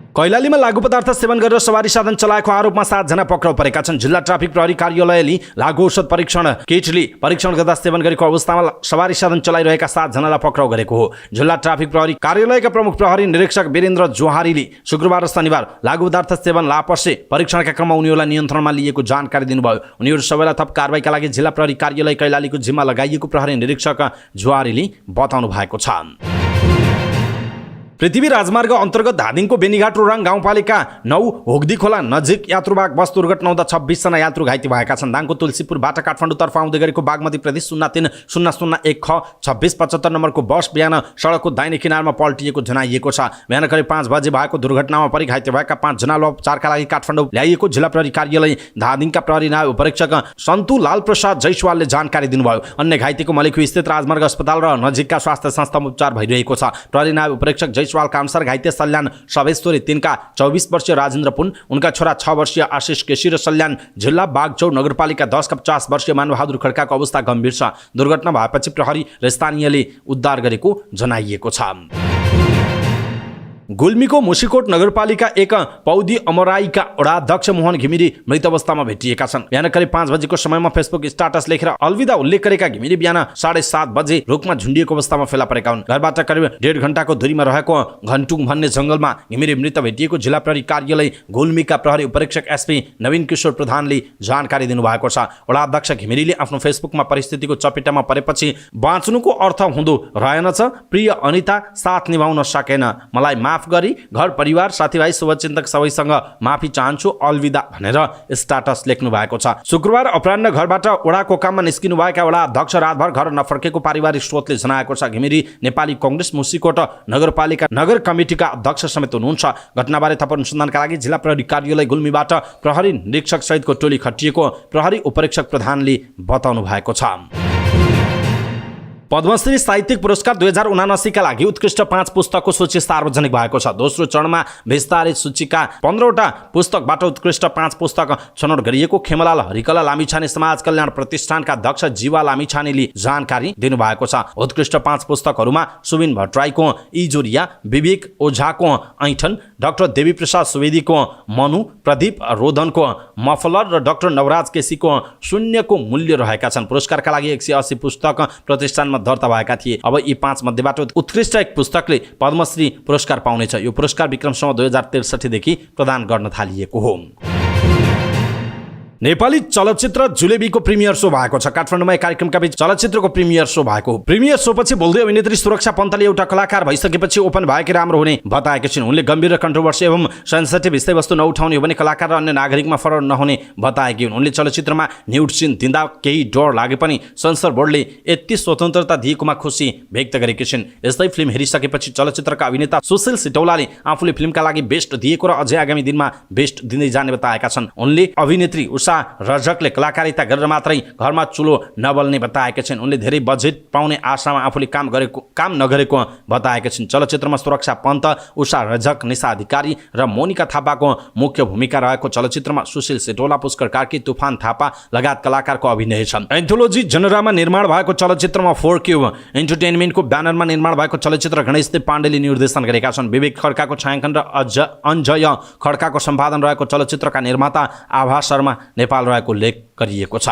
कैलालीमा लागू पदार्थ सेवन गरेर सवारी साधन चलाएको आरोपमा 7 जना पक्राउ परेका छन्। जिल्ला ट्राफिक प्रहरी कार्यालयले लागू औषध परीक्षण किटले परीक्षण गर्दा सेवन गरेको अवस्थामा सवारी साधन चलाइरहेका 7 जनालाई पक्राउ गरेको हो। जिल्ला ट्राफिक प्रहरी कार्यालयका प्रमुख प्रहरी निरीक्षक वीरेन्द्र जोहारीले शुक्रबार र शनिबार लागू पदार्थ सेवन लापसे परीक्षणका क्रममा उनीहरूलाई नियन्त्रणमा लिएको जानकारी दिनुभयो। उनीहरू सबैलाई थप कारबाहीका लागि जिल्ला प्रहरी कार्यालय कैलालीको जिम्मा लगाइएको प्रहरी निरीक्षक जोहारीले बताउनु भएको छ। पृथ्वी राजमार्ग अन्तर्गत धादिङको बेनीघाट रोराङ गाउँपालिका 9 होगदी खोला नजिक यात्रुवाहक बस दुर्घटना हुँदा 26 जना यात्रु घाइते भएका छन्। दाङको तुलसीपुरबाट काठमाडौँतर्फ आउँदै गरेको बागमती प्रदेश 030001 ख 2675 नम्बरको बस बिहान सडकको दाहिने किनारमा पल्टिएको जनाइएको छ। बिहान करिब 5 बजे भएको दुर्घटनामा परि घाइते भएका 5 जनालाई उपचारका लागि काठमाडौँ ल्याइएको जिल्ला प्रहरी कार्यालय धादिङका प्रहरी नायब उपरीक्षक सन्तु लाल प्रसाद जयसवालले जानकारी दिनुभयो। अन्य घाइतेको मलेखु स्थित राजमार्ग अस्पताल र नजिकका स्वास्थ्य संस्थामा उपचार भइरहेको छ। प्रहरी नायब उपरीक्षक जयसवालका अनुसार घाइते सल्यान सवेश्वरी 3 का 24 वर्षीय राजेन्द्र पुन, उनका छोरा 6 वर्षीय आशिष केसी र सल्यान जिल्ला बागचौर नगरपालिका 10 का 50 वर्षीय मानबहादुर खड्काको अवस्था गम्भीर छ। दुर्घटना भएपछि प्रहरी र स्थानीयले उद्धार गरेको जनाइएको छ। गुल्मीको मुसिकोट नगरपालिका 1 पौदी अमराईका वडाध्यक्ष मोहन घिमिरे मृत अवस्थामा भेटिएका छन्। बिहान करिब 5 बजेको समयमा फेसबुक स्ट्याटस लेखेर अलविदा उल्लेख गरेका घिमिरे बिहान 7:30 बजे रुखमा झुन्डिएको अवस्थामा फेला परेका हुन्। घरबाट करिब 1.5 घण्टाको दूरीमा रहेको घन्टुङ भन्ने जंगलमा घिमिरे मृत भेटिएको जिल्ला प्रहरी कार्यालय गुल्मीका प्रहरी उपरीक्षक एसपी नवीन किशोर प्रधानले जानकारी दिनुभएको छ। वडाध्यक्ष घिमिरेले आफ्नो फेसबुकमा परिस्थितिको चपेटामा परेपछि बाँच्नुको अर्थ हुँदो रहेनछ, प्रिय अनिता साथ निभाउन सकेन, मलाई माफ माफ गरी घर परिवार साथीभाइ शुभचिन्तक सबैसँग माफी चाहन्छु, अलविदा भनेर स्टाटस लेख्नु भएको छ। शुक्रबार अपराह्न घरबाट वडाको काममा निस्किनुभएका वडा अध्यक्ष रातभर घर नफर्केको पारिवारिक स्रोतले जनाएको छ। घिमिरे नेपाली कांग्रेस मुसिकोट नगरपालिका नगर कमिटीका अध्यक्ष समेत हुनुहुन्छ। घटनाबारे थप अनुसन्धानका लागि जिल्ला प्रहरी कार्यालय गुल्मीबाट प्रहरी निरीक्षक सहितको टोली खटिएको प्रहरी उपरीक्षक प्रधानले बताउनु भएको छ। पद्मश्री साहित्यिक पुरस्कार 2079 का लागि उत्कृष्ट 5 पुस्तकको सूची सार्वजनिक भएको छ। दोस्रो चरणमा विस्तारित सूचीका 15वटा पुस्तकबाट उत्कृष्ट 5 पुस्तक छनौट गरिएको खेमलाल हरिकला लामिछाने समाज कल्याण प्रतिष्ठानका अध्यक्ष जीवा लामिछानेले जानकारी दिनुभएको छ। उत्कृष्ट 5 पुस्तकहरूमा सुबिन भट्टराईको इजोरिया, विवेक ओझाको ऐठन, डाक्टर देवी प्रसाद सुवेदीको मनु, प्रदीप रोदनको मफलर र डाक्टर नवराज केसीको शून्यको मूल्य रहेका छन्। पुरस्कारका लागि 180 पुस्तक प्रतिष्ठानमा दर्ता भएका थिए। अब यी 5 मध्येबाट उत्कृष्ट एक पुस्तकले पद्मश्री पुरस्कार पाउनेछ। यो पुरस्कार विक्रमसम्म 2063 देखि प्रदान गर्न थालिएको हो। नेपाली चलचित्र जुलेबीको प्रिमियर शो भएको छ। काठमाडौँमा कार्यक्रमका बीच चलचित्रको प्रिमियर शो भएको हो। प्रिमियर शो पछि बोल्दै अभिनेत्री सुरक्षा पन्तले एउटा कलाकार भइसकेपछि ओपन भएकै राम्रो हुने बताएकी छिन्। उनले गम्भीर र कन्ट्रोभर्सी एवं सेन्सिटिभ विषयवस्तु नउठाउने हो भने कलाकार र अन्य नागरिकमा फरक नहुने बताएकी हुन्। उनले चलचित्रमा न्युड सिन दिँदा केही डर लागे पनि सेन्सर बोर्डले यति स्वतन्त्रता दिएकोमा खुसी व्यक्त गरेकी छिन्। यस्तै फिल्म हेरिसकेपछि चलचित्रका अभिनेता सुशील सिटौलाले आफूले फिल्मका लागि बेस्ट दिएको र अझै आगामी दिनमा बेस्ट दिँदै जाने बताएका छन्। उनले अभिनेत्री रजकले कलाकारिता गरेर मात्रै घरमा चुलो नबल्ने बताएका छिन्। उनले धेरै बजेट पाउने आशामा आफूले काम नगरेको बताएका छिन्। चलचित्रमा सुरक्षा पन्त, उषा रजक, निशा अधिकारी र मोनिका थापाको मुख्य भूमिका रहेको चलचित्रमा सुशील सेटोला, पुष्कर कार्की, तुफान थापा लगायत कलाकारको अभिनय छ। एन्थोलोजी जनरामा निर्माण भएको चलचित्रमा 4Q एन्टरटेनमेन्टको ब्यानरमा निर्माण भएको चलचित्र गणेशदेव पाण्डेले निर्देशन गरेका छन्। विवेक खड्काको छायाङ्कन र अञ्जय खड्काको सम्पादन रहेको चलचित्रका निर्माता आभा शर्मा नेपाल रहेको उल्लेख गरिएको छ।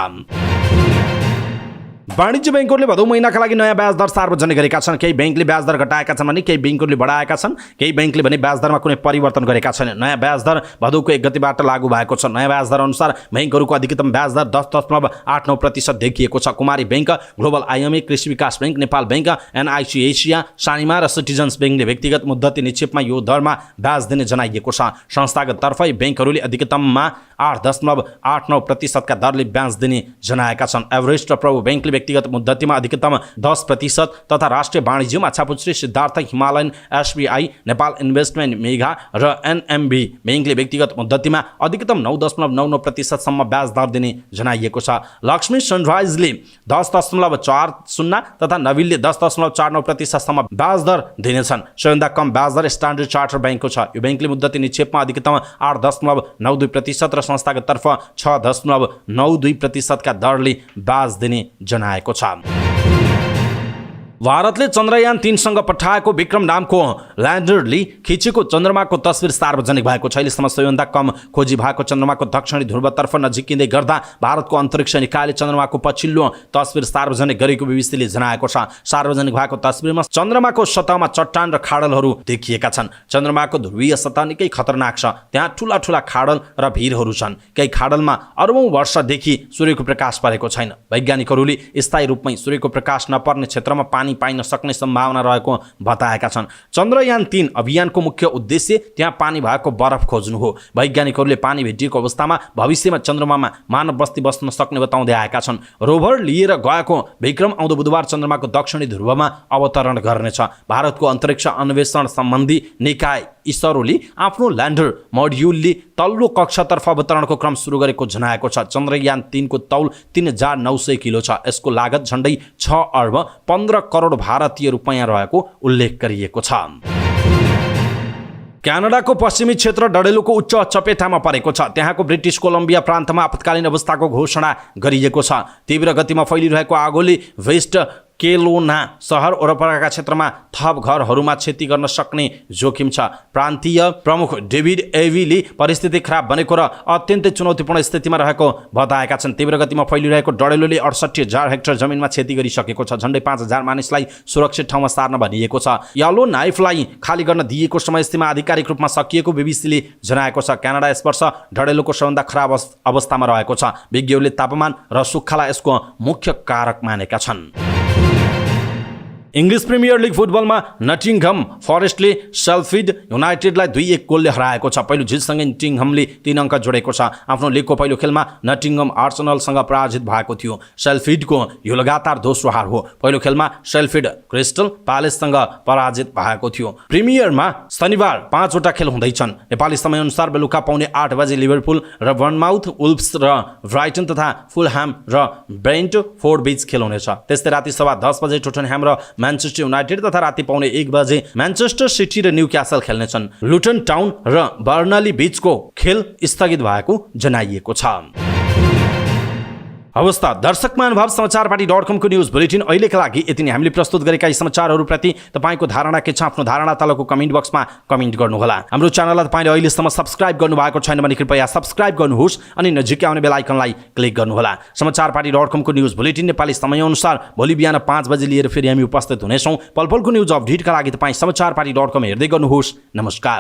वाणिज्य बैंकहरूले भदौ महिनाका लागि नयाँ ब्याज दर सार्वजनिक गरेका छन्। केही बैंकले ब्याज दर घटाएका छन् भने केही बैंकहरूले बढाएका छन्। केही बैंकले भने ब्याज दरमा कुनै परिवर्तन गरेका छैनन्। नयाँ ब्याज दर भदौको 1 गतिबाट लागू भएको छ। नयाँ ब्याज दर अनुसार बैंकहरूको अधिकतम ब्याज दर 10.89% देखिएको छ। कुमारी बैंक, ग्लोबल आइएमए, कृषि विकास bank, Nepal bank, NIC Asia, Sanima र सिटिजन्स बैंकले व्यक्तिगत मुद्दती निक्षेपमा यो दरमा ब्याज दिने जनाइएको छ। संस्थागत तर्फै बैंकहरूले अधिकतममा 8.89% का दरले ब्याज दिने जनाएका छन्। एभरेस्ट र प्रभु बैंकले व्यक्तिगत मुद्दतीमा अधिकतम 10% तथा राष्ट्रिय वाणिज्यमा छापुश्री Siddhartha, Himalayan, SBI, Nepal investment Mega र एनएमबी बैंकले व्यक्तिगत मुद्दतीमा अधिकतम 9.99% सम्म ब्याज दर दिने जनाइएको छ। लक्ष्मी सनराइजले 10.40 तथा नविलले 10.49% सम्म ब्याज दर दिनेछन्। सबैभन्दा कम ब्याज दर स्ट्यान्डर्ड चार्टर बैंकको छ। यो बैंकले मुद्दती निक्षेपमा अधिकतम 8.92% र संस्थागत तर्फ 6.92% का दरले ब्याज दिने जनाएको छ। भारतले चन्द्रयान 3सँग पठाएको विक्रम नामको ल्यान्डरले खिचेको चन्द्रमाको तस्बिर सार्वजनिक भएको छ। अहिलेसम्म सबैभन्दा कम खोजी भएको चन्द्रमाको दक्षिणी ध्रुवतर्फ नजिकिँदै गर्दा भारतको अन्तरिक्ष निकायले चन्द्रमाको पछिल्लो तस्बिर सार्वजनिक गरेको बीबीसीले जनाएको छ। सार्वजनिक भएको तस्बिरमा चन्द्रमाको सतहमा चट्टान र खाडलहरू देखिएका छन्। चन्द्रमाको ध्रुवीय सतह निकै खतरनाक छ। त्यहाँ ठूला ठूला खाडल र भिरहरू छन्। केही खाडलमा अर्बौं वर्षदेखि सूर्यको प्रकाश परेको छैन। वैज्ञानिकहरूले स्थायी रूपमै सूर्यको प्रकाश नपर्ने क्षेत्रमा पानी पाइन सक्ने सम्भावना रहेको बताएका छन्। चन्द्रयान 3 अभियानको मुख्य उद्देश्य त्यहाँ पानी भएको बरफ खोज्नु हो। वैज्ञानिकहरूले पानी भेटिएको अवस्थामा भविष्यमा चन्द्रमामा मानव बस्ती बस्न सक्ने बताउँदै आएका छन्। रोभर लिएर गएको विक्रम आउँदो बुधबार चन्द्रमाको दक्षिणी ध्रुवमा अवतरण गर्नेछ। भारतको अन्तरिक्ष अन्वेषण सम्बन्धी निकाय इसरोले आफ्नो ल्यान्डर मोड्युलले तल्लो कक्षातर्फ अवतरणको क्रम सुरु गरेको जनाएको छ। चन्द्रयान 3 को तौल 3900 किलो छ। यसको लागत झन्डै 6 अर्ब 15 करोड भारतीय रुपैयाँ रहेको उल्लेख गरिएको छ। क्यानाडाको पश्चिमी क्षेत्र डडेलुको उच्च चपेटामा परेको छ। त्यहाँको ब्रिटिस कोलम्बिया प्रान्तमा आपतकालीन अवस्थाको घोषणा गरिएको छ। तीव्र गतिमा फैलिरहेको आगोले वेस्ट केलोना सहर वरपरका क्षेत्रमा थप घरहरूमा क्षति गर्न सक्ने जोखिम छ। प्रान्तीय प्रमुख डेभिड एवीले परिस्थिति खराब बनेको र अत्यन्तै चुनौतीपूर्ण स्थितिमा रहेको बताएका छन्। तीव्र गतिमा फैलिरहेको डडेलोले 68,000 हेक्टर जमिनमा क्षति गरिसकेको छ। झन्डै 5,000 मानिसलाई सुरक्षित ठाउँमा सार्न भनिएको छ। येलो नाइफलाई खाली गर्न दिएको समयसीमा आधिकारिक रूपमा सकिएको बीबीसीले जनाएको छ। क्यानाडा यस वर्ष डडेलोको सबभन्दा खराब अवस्थामा रहेको छ। विज्ञहरूले तापमान र सुक्खालाई यसको मुख्य कारक मानेका छन्। इङ्ग्लिस प्रिमियर लिग फुटबलमा नटिङहम फरेस्टले सेल्फिड युनाइटेडलाई 2-1 गोलले हराएको छ। पहिलो जितसँगै नटिङहमले 3 अङ्क जोडेको छ। आफ्नो लिगको पहिलो खेलमा नटिङहम आर्सेनलसँग पराजित भएको थियो। सेल्फिडको यो लगातार दोस्रो हार हो। पहिलो खेलमा सेल्फिड क्रिस्टल प्यालेससँग पराजित भएको थियो। प्रिमियरमा शनिबार 5 वटा खेल हुँदैछन्। नेपाली समयअनुसार बेलुका पाउने 8 बजे लिभरपुल र बर्नमाउथ, वुल्व्स र ब्राइटन तथा फुलह्याम र ब्रेन्टफोर्ड बीच खेल हुनेछ। त्यस्तै राति 10:15 बजे टोटनह्याम र म्यान्चेस्टर युनाइटेड तथा राति पाउने 1 बजे म्यान्चेस्टर सिटी र न्युक्यासल खेल्नेछन्। लुटन टाउन र बर्नली बीचको खेल स्थगित भएको जनाइएको छ। अवस्था दर्शक महानुभाव समाचारपाटी.com को न्यूज बुलेटिन अहिलेका लागि यति नै। हामीले प्रस्तुत गरेका यी समाचारहरूप्रति तपाईँको धारणा के छ? आफ्नो धारणा तलको कमेन्ट बक्समा कमेन्ट गर्नुहोला। हाम्रो च्यानललाई तपाईँले अहिलेसम्म सब्स्क्राइब गर्नुभएको छैन भने कृपया सब्स्क्राइब गर्नुहोस् अनि नजिकै आउने बेल आइकनलाई क्लिक गर्नुहोला। समाचारपाटी.com को न्यूज बुलेटिन नेपाली समयअनुसार भोलि बिहान 5 बजे लिएर फेरि हामी उपस्थित हुनेछौँ। पलपलको न्यूज अपडेटका लागि तपाईँ समाचारपाटी.com हेर्दै गर्नुहोस्। नमस्कार।